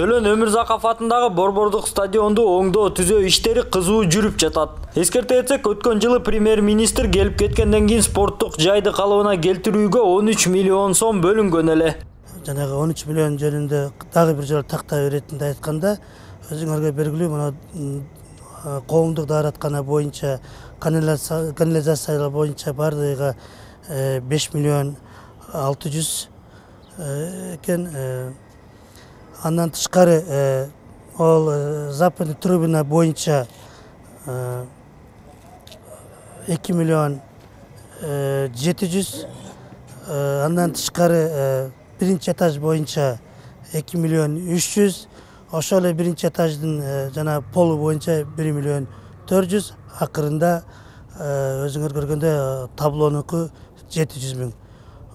Дөлөн Өмүрзаков атындагы Борбордук стадионду оңдоо түзөө иштери кызуу жүрүп жатат. Эскерте кетсек, өткөн жылы премьер-министр келип кеткенден кийин спорттук жайды калыбына келтирүүгө 13 миллион сом бөлүнгөн эле. Жанагы 13 миллион жөнүндө дагы бир жолу такта иретинде айтканда, өзүңөргө белгилүү мына коомдук даараткана боюнча, канализациялар боюнча бардыгы 5 миллион 600 экен. Андан тышкары ол западный трубина боюнча 2 миллион 700, андан тышкары биринчи этаж боюнча 2 миллион 300, ошол эле биринчи этаждын жана полу боюнча 1 миллион 400, акырында өзүңөр көргөндө таблонуку 700 миң.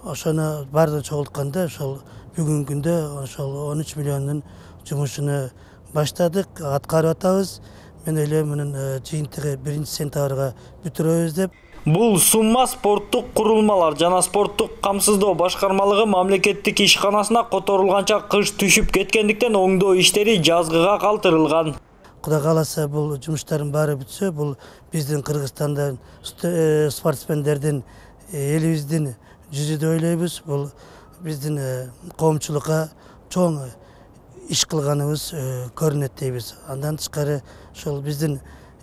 Ошону баардыгын чогултканда ошол бүгүнкү күндө ошол 13 миллиондун жумушуну баштадык, аткарып атабыз. Мен ойлойм мунун жыйынтыгы 1-сентябрга бүтүрөбүз деп. Бул сумма спорттук курулмалар жана спорттук камсыздоо башкармалыгы мамлекеттик ишканасына которулганча кыш түшүп кеткендиктен оңдоо иштери жазгыга калтырылган. Кудай кааласа бул жумуштардын баары бүтсө, бул биздин Кыргызстандан спортсмендердин элибиздин жүзү деп ойлойбуз. Бул биздин коомчулукка чоң иш кылганыбыз көрүнөт дейбиз. Андан тышкары ошол биздин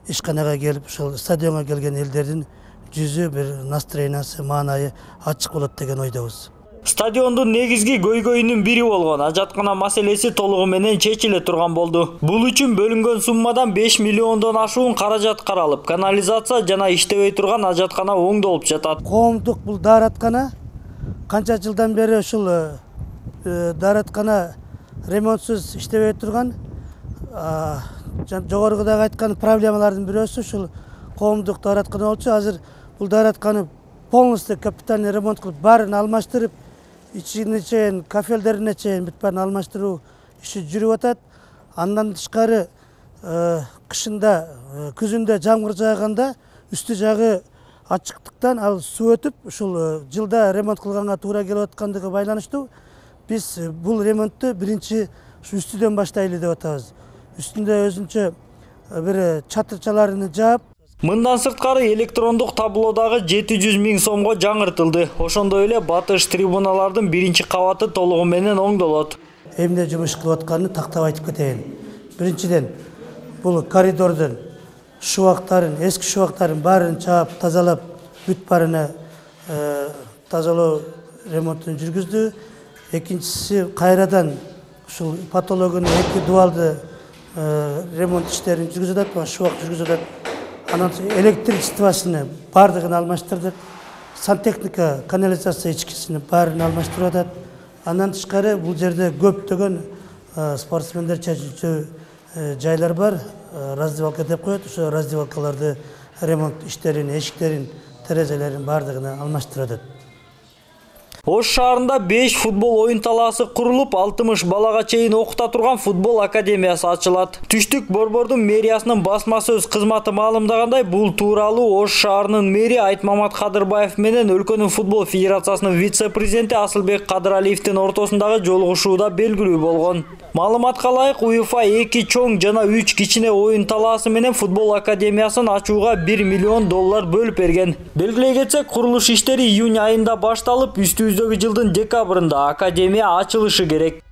ишканага келип, ошол стадионго келген элдердин жүзү бир настроениясы, маанайы ачык болот деген ойдобуз. Стадиондун негизги көйгөйүнүн бири болгон ажаткана маселеси толугу менен чечиле турган болду. Бул үчүн бөлүнгөн суммадан 5 миллиондон ашуун каражат каралып, канализация жана иштебей турган ажаткана оңдолуп жатат. Коомдук бул даараткана канча жылдан бери ушул даараткана ремонтсуз иштебей турган. Жогорудагы айткан проблемалардын бирөөсү ушул коомдук даараткана болчу. Азыр бул дааратканы полностью капитальный ремонт кылып, баарын алмаштырып, ичине чейин, кафелдерине чейин бүт баарын алмаштыруу иши жүрүп атат. Андан тышкары кышында, күзүндө жамгыр жааганда үстү жагы ачыктыктан ал суу өтүп, ушул жылда ремонт кылганга туура келип аткандыгы байланыштуу. Биз бул ремонтту биринчи үстүдөн баштайлы деп атабыз. Үстүндө өзүнчө бир чатырчаларын жаап, мындан сырткары электрондук таблодагы 700 миң сомго жаңыртылды. Ошондой эле батыш трибуналардын биринчи кабаты толугу менен оңдолот. Эмне жумуш кылып атканын тактап айтып кетейин. Биринчиден, бул коридордун шубактарын, эски шубактарын баарын чаап, тазалап, бүт баарына тазалоо ремонтун жүргүздү. Экинчиси, кайрадан ушул патологону эки дуалды ремонт иштерин жүргүзүп атат, шубак жүргүзүп атат. Анан электричествосуну баардыгын алмаштырдык. Сантехника, канализация ичкисини баарын алмаштырып атат. Андан тышкары бул жерде көптөгөн спортсмендер чечүүчү жайлар бар. Раздевалка деп коет. Ошо раздевалкаларды ремонт иштерин, эшиктерин, терезелерин баардыгын алмаштырып атат. Ош шаарында 5 футбол оюн талаасы курулуп, 60 балага чейин окута турган футбол академиясы ачылат. Түштүк Борбордун мэриясынын басма сөз кызматы маалымдагандай, бул тууралуу Ош шаарынын мэри Айтмамат Кадырбаев менен өлкөнүн футбол федерациясынын вице-президенти Асылбек Кадыралиевдин ортосундагы жолугушууда белгилүү болгон. Маалыматка ылайык, УЕФА 2 чоң жана 3 кичине оюн талаасы менен футбол академиясын ачууга $1 миллион бөлүп берген. Белгилей кетсек, курулуш иштери июнь айында башталып, үстүбүздөгү жылдын декабрында академия ачылышы керек.